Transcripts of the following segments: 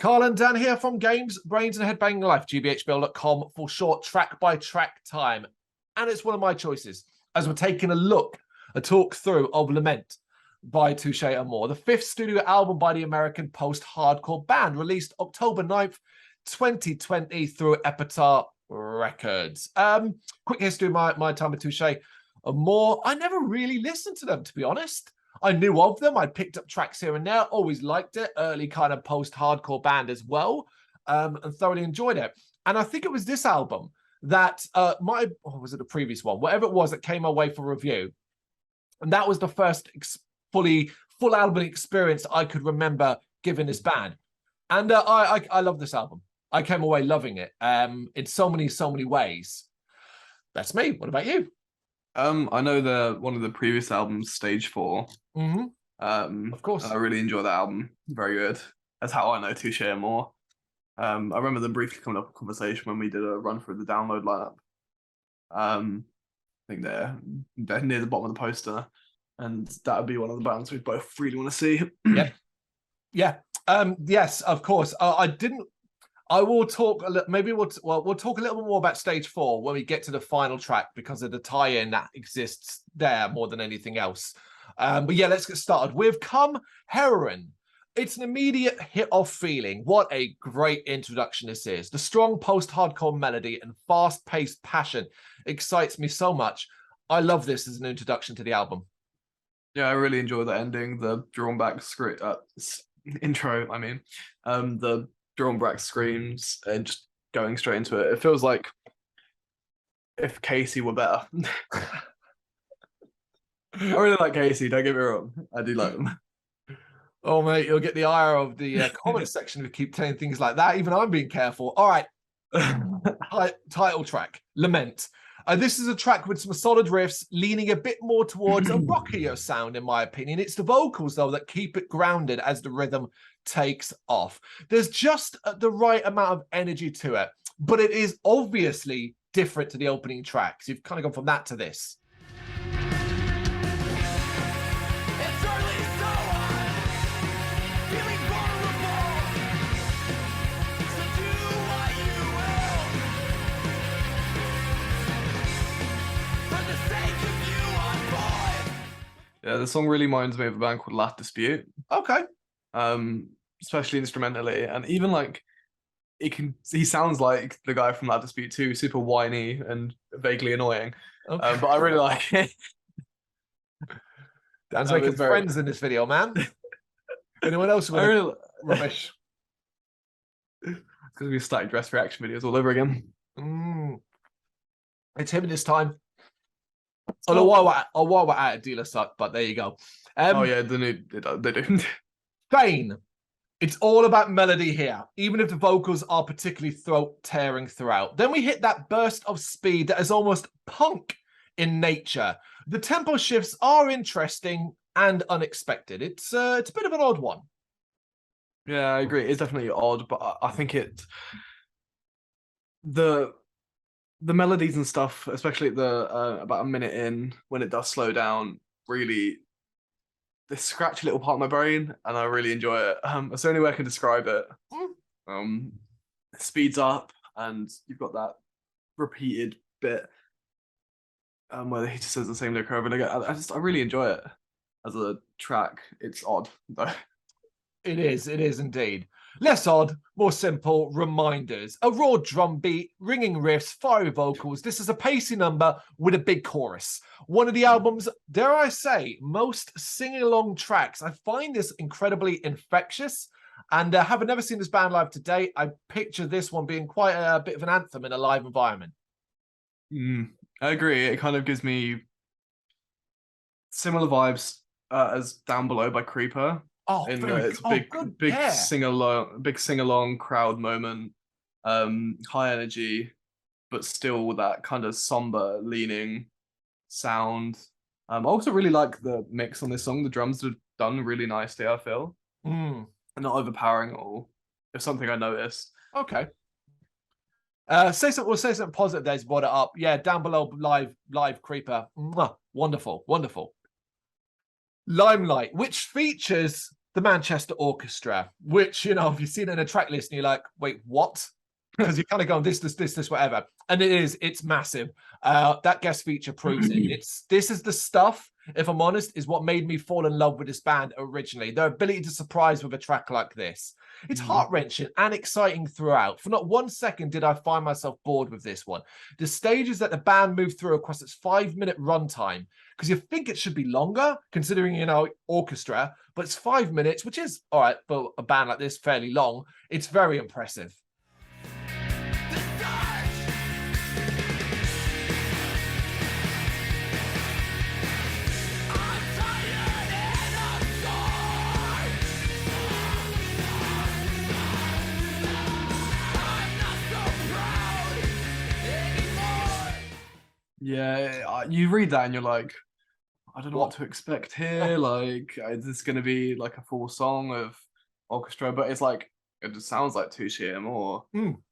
Carl and Dan here from Games, Brains and Head-Banging Life, gbhblofficial.com for short track-by-track time. And it's one of my choices, as we're taking a talk through of Lament by Touche Amore, the fifth studio album by the American post-hardcore band, released October 9th, 2020 through Epitaph Records. Quick history of my time with Touche Amore. I never really listened to them, to be honest. I knew of them. I picked up tracks here and there. Always liked it. Early kind of post-hardcore band as well, and thoroughly enjoyed it. And I think it was this album that was it the previous one? Whatever it was that came my way for review. And that was the first full album experience I could remember giving this band. And I love this album. I came away loving it in so many ways. That's me. What about you? I know one of the previous albums, Stage 4. Mm-hmm. Of course. I really enjoy that album. Very good. That's how I know Touche Amore. I remember them briefly coming up in conversation when we did a run through the download lineup. I think they're near the bottom of the poster, and that would be one of the bands we both really want to see. Yeah. Yes, of course. I will talk a little. Maybe we'll talk a little bit more about Stage 4 when we get to the final track, because of the tie-in that exists there more than anything else. But yeah, let's get started with Come Heroin. It's an immediate hit-off feeling. What a great introduction this is. The strong post-hardcore melody and fast-paced passion excites me so much. I love this as an introduction to the album. Yeah, I really enjoy the ending, the drawn-back intro. I mean, the drawn-back screams and just going straight into it. It feels like if Casey were better. I really like Casey, don't get me wrong. I do like them. Oh, mate, you'll get the ire of the comment section if you keep saying things like that. Even I'm being careful. All right. Title track, Lament. This is a track with some solid riffs, leaning a bit more towards a rockier sound, in my opinion. It's the vocals, though, that keep it grounded as the rhythm takes off. There's just the right amount of energy to it, but it is obviously different to the opening tracks. You've kind of gone from that to this. Yeah, the song really reminds me of a band called Last Dispute. Okay. Especially instrumentally, and even like he sounds like the guy from Last Dispute too, super whiny and vaguely annoying. Okay. But I really like it. Dan's making friends in this video, man. Anyone else with rubbish? It's gonna be static dress reaction videos all over again. It's him this time. Oh, while we're at it, Dealer Suck, but there you go. Oh yeah, they do. Fane. It's all about melody here, even if the vocals are particularly throat-tearing throughout. Then we hit that burst of speed that is almost punk in nature. The tempo shifts are interesting and unexpected. It's a bit of an odd one. Yeah, I agree. It's definitely odd, but I think the melodies and stuff, especially at the about a minute in, when it does slow down, really they scratch a little part of my brain, and I really enjoy it. That's the only way I can describe it. It speeds up, and you've got that repeated bit where he just says the same lyric over and again. I really enjoy it as a track. It's odd though. It is indeed. Less odd, more simple reminders. A raw drum beat, ringing riffs, fiery vocals. This is a pacey number with a big chorus. One of the album's, dare I say, most sing-along tracks. I find this incredibly infectious. And having never seen this band live to date, I picture this one being quite a bit of an anthem in a live environment. I agree. It kind of gives me similar vibes as Down Below by Creeper. Oh, it's big sing along crowd moment, high energy, but still with that kind of somber leaning sound. I also really like the mix on this song. The drums are done really nicely, I feel. And not overpowering at all. It's something I noticed. Okay. We'll say something positive there's brought it up. Yeah, Down Below live Creeper. Wonderful. Limelight, which features the Manchester Orchestra, which, you know, if you've seen it in a track list and you're like, wait, what? Because you're kind of going this, whatever. And it's massive. That guest feature proves it. This is the stuff, if I'm honest, is what made me fall in love with this band originally. Their ability to surprise with a track like this. It's heart-wrenching and exciting throughout. For not 1 second did I find myself bored with this one. The stages that the band moved through across its 5-minute runtime, because you think it should be longer, considering, you know, orchestra, but it's 5 minutes, which is, all right, for a band like this, fairly long. It's very impressive. Yeah, you read that and you're like, I don't know what to expect here. Like, is this going to be like a full song of orchestra? But it's like, it just sounds like Touche Amore. Yeah,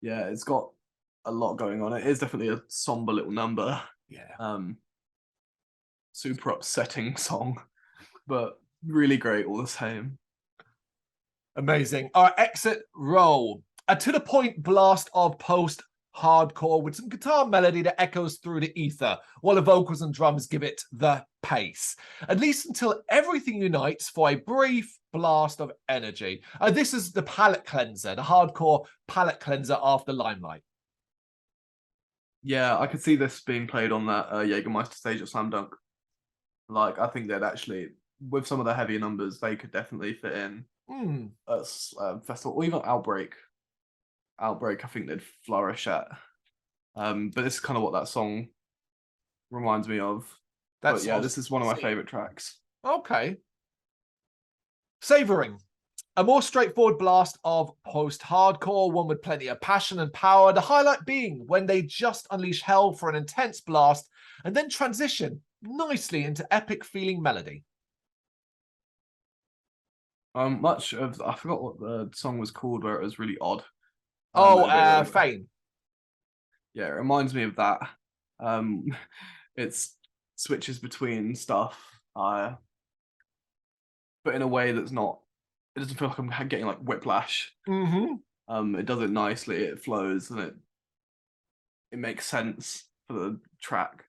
it's got a lot going on. It is definitely a somber little number. Yeah. Super upsetting song, but really great all the same. Amazing. All right, exit roll. A to-the-point blast of post-hardcore with some guitar melody that echoes through the ether, while the vocals and drums give it the pace. At least until everything unites for a brief blast of energy. This is the palate cleanser, the hardcore palate cleanser after Limelight. Yeah, I could see this being played on that Jägermeister stage at Slam Dunk. Like, I think that actually, with some of the heavier numbers, they could definitely fit in at festival, or even Outbreak. Outbreak, I think they'd flourish at. But this is kind of what that song reminds me of. But yeah, this is one of my favorite tracks. Okay. Savoring. A more straightforward blast of post-hardcore, one with plenty of passion and power, the highlight being when they just unleash hell for an intense blast and then transition nicely into epic feeling melody. Much of, I forgot what the song was called where it was really odd. Fame. Yeah, it reminds me of that. It's switches between stuff, but in a way that's not, it doesn't feel like I'm getting like whiplash. It does it nicely, it flows, and it makes sense for the track.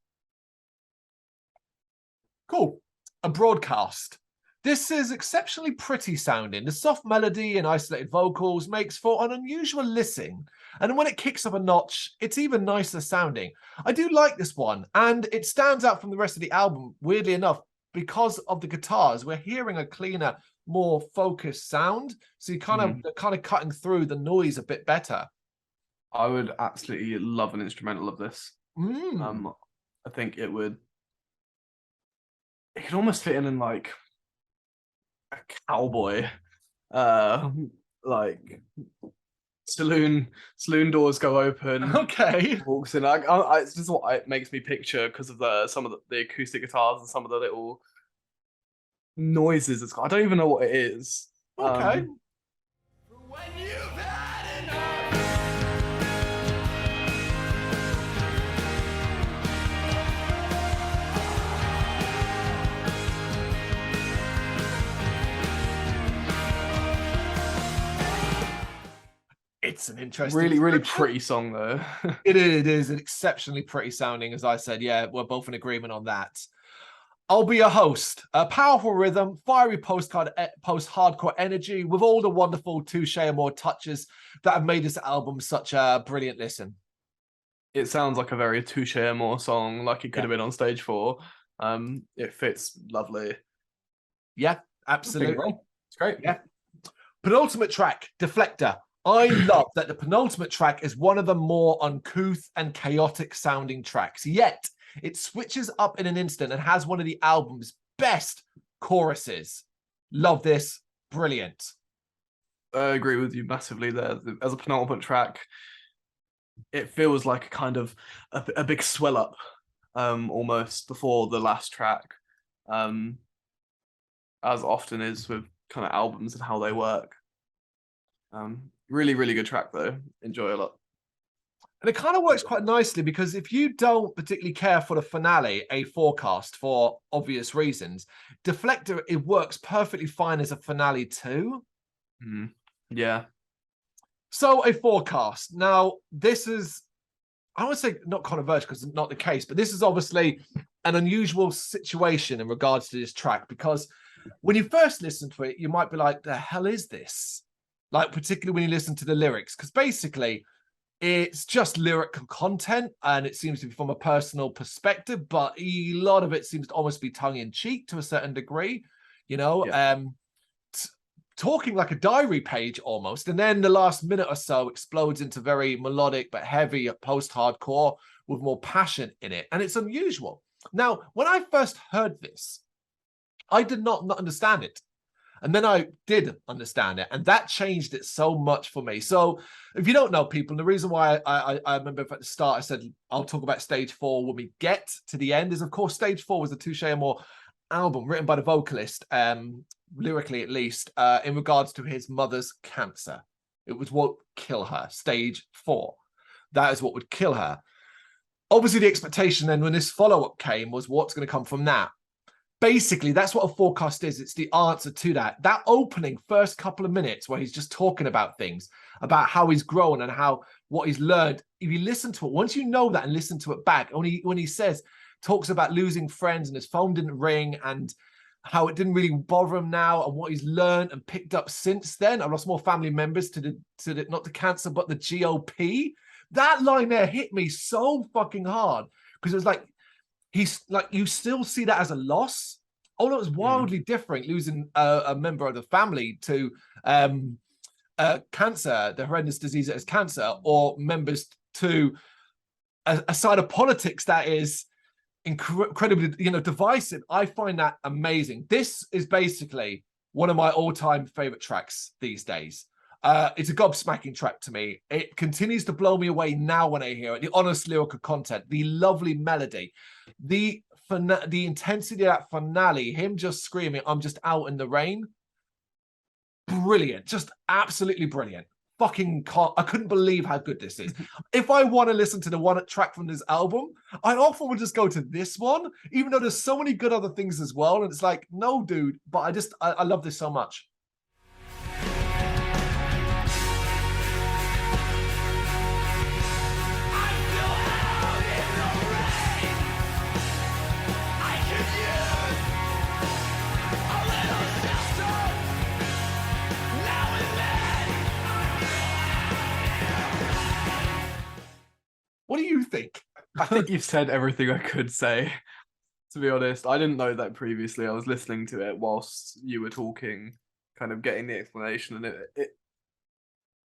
Cool. A broadcast. This is exceptionally pretty sounding. The soft melody and isolated vocals makes for an unusual listen. And when it kicks up a notch, it's even nicer sounding. I do like this one, and it stands out from the rest of the album, weirdly enough, because of the guitars. We're hearing a cleaner, more focused sound. So you kind of cutting through the noise a bit better. I would absolutely love an instrumental of this. I think it could almost fit in like a cowboy, like saloon doors go open. Okay. Walks in. It's just what it makes me picture because of some of the acoustic guitars and some of the little noises it's got. I don't even know what it is. Okay. It's an interesting, really pretty song though. It is an exceptionally pretty sounding, as I said. Yeah, we're both in agreement on that. I'll be a host. A powerful rhythm, fiery post-hardcore energy, with all the wonderful Touche Amore touches that have made this album such a brilliant listen. It sounds like a very Touche Amore song, like it could have been on stage 4. It fits lovely. Yeah, absolutely. It's great. Yeah. Penultimate track, Deflector. I love that the penultimate track is one of the more uncouth and chaotic sounding tracks, yet it switches up in an instant and has one of the album's best choruses. Love this. Brilliant. I agree with you massively there. As a penultimate track, it feels like a kind of a big swell up almost before the last track, as often is with kind of albums and how they work. Really good track though. Enjoy a lot. And it kind of works quite nicely because if you don't particularly care for the finale, a forecast for obvious reasons, Deflector, it works perfectly fine as a finale too. Yeah. So a forecast. Now, this is, I would say not controversial because it's not the case, but this is obviously an unusual situation in regards to this track because when you first listen to it, you might be like, the hell is this? Like, particularly when you listen to the lyrics, because basically it's just lyrical content and it seems to be from a personal perspective, but a lot of it seems to almost be tongue-in-cheek to a certain degree, you know, talking like a diary page almost. And then the last minute or so explodes into very melodic but heavy post-hardcore with more passion in it. And it's unusual. Now, when I first heard this, I did not understand it. And then I did understand it, and that changed it so much for me. So if you don't know, people, the reason why I remember at the start I said I'll talk about stage 4 when we get to the end is, of course, stage 4 was the Touche Amore album written by the vocalist, lyrically at least, in regards to his mother's cancer. It was what would kill her, stage 4. That is what would kill her. Obviously, the expectation then when this follow-up came was what's going to come from that. Basically, that's what a forecast is. It's the answer to that. That opening first couple of minutes where he's just talking about things, about how he's grown and how what he's learned. If you listen to it, once you know that and listen to it back, when he talks about losing friends and his phone didn't ring and how it didn't really bother him now and what he's learned and picked up since then. I lost more family members to the not the cancer, but the GOP. That line there hit me so fucking hard because it was like, he's like, you still see that as a loss. Although it's wildly different losing a member of the family to cancer, the horrendous disease that is cancer, or members to a side of politics that is incredibly, divisive. I find that amazing. This is basically one of my all-time favorite tracks these days. It's a gobsmacking track to me. It continues to blow me away now when I hear it. The honest lyrical content, the lovely melody, the intensity of that finale, him just screaming, "I'm just out in the rain." Brilliant. Just absolutely brilliant. I couldn't believe how good this is. If I want to listen to the one track from this album, I often would just go to this one, even though there's so many good other things as well. And it's like, no, dude, but I love this so much. What do you think? I think you've said everything I could say, to be honest. I didn't know that previously. I was listening to it whilst you were talking, kind of getting the explanation, and it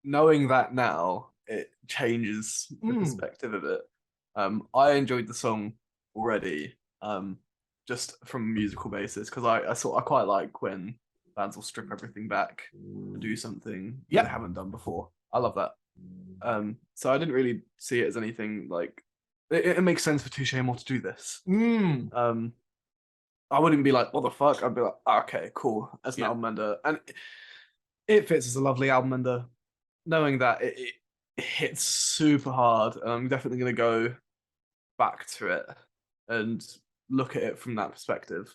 knowing that now, it changes the perspective of it. I enjoyed the song already, just from a musical basis, because I quite like when bands will strip everything back and do something they haven't done before. I love that. So I didn't really see it as anything like it makes sense for Touche Amore to do this. I wouldn't be like, what the fuck? I'd be like, okay, cool, as an album ender, and it fits as a lovely album ender. Knowing that it hits super hard, and I'm definitely gonna go back to it and look at it from that perspective.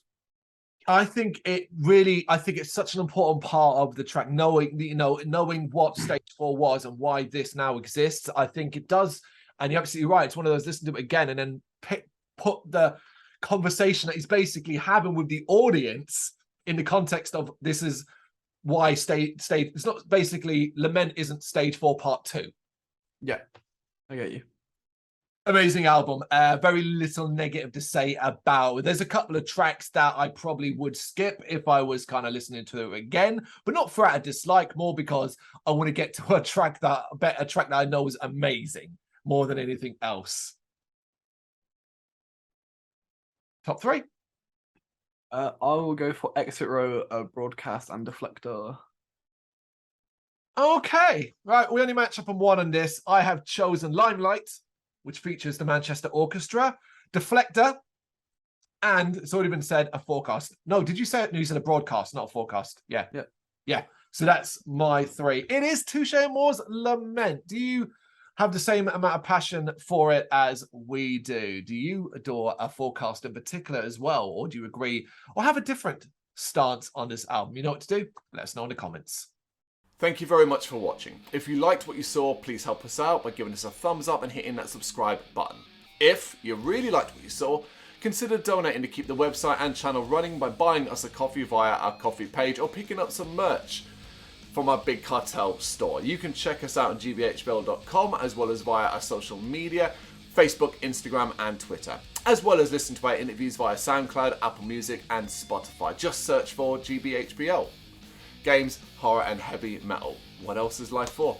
I think it's such an important part of the track, knowing what stage 4 was and why this now exists. I think it does, and you're absolutely right. It's one of those, listen to it again and then put the conversation that he's basically having with the audience in the context of this is why stage. It's not basically Lament isn't stage 4 part 2. Yeah, I get you. Amazing album. Very little negative to say about. There's a couple of tracks that I probably would skip if I was kind of listening to it again, but not for out of dislike, more because I want to get to a track that I know is amazing more than anything else. Top 3. I will go for Exit Row, Broadcast, and Deflector. Okay, right. We only match up on one on this. I have chosen Limelight, which features the Manchester Orchestra, Deflector, and it's already been said, a forecast. No, did you say it? No, you said a broadcast, not a forecast. Yeah. So that's my 3. It is Touche Amore's Lament. Do you have the same amount of passion for it as we do? Do you adore a forecast in particular as well, or do you agree or have a different stance on this album? You know what to do? Let us know in the comments. Thank you very much for watching. If you liked what you saw, please help us out by giving us a thumbs up and hitting that subscribe button. If you really liked what you saw, consider donating to keep the website and channel running by buying us a coffee via our coffee page or picking up some merch from our Big Cartel store. You can check us out on gbhbl.com as well as via our social media, Facebook, Instagram and Twitter, as well as listen to our interviews via SoundCloud, Apple Music and Spotify. Just search for GBHBL. Games, horror and heavy metal. What else is life for?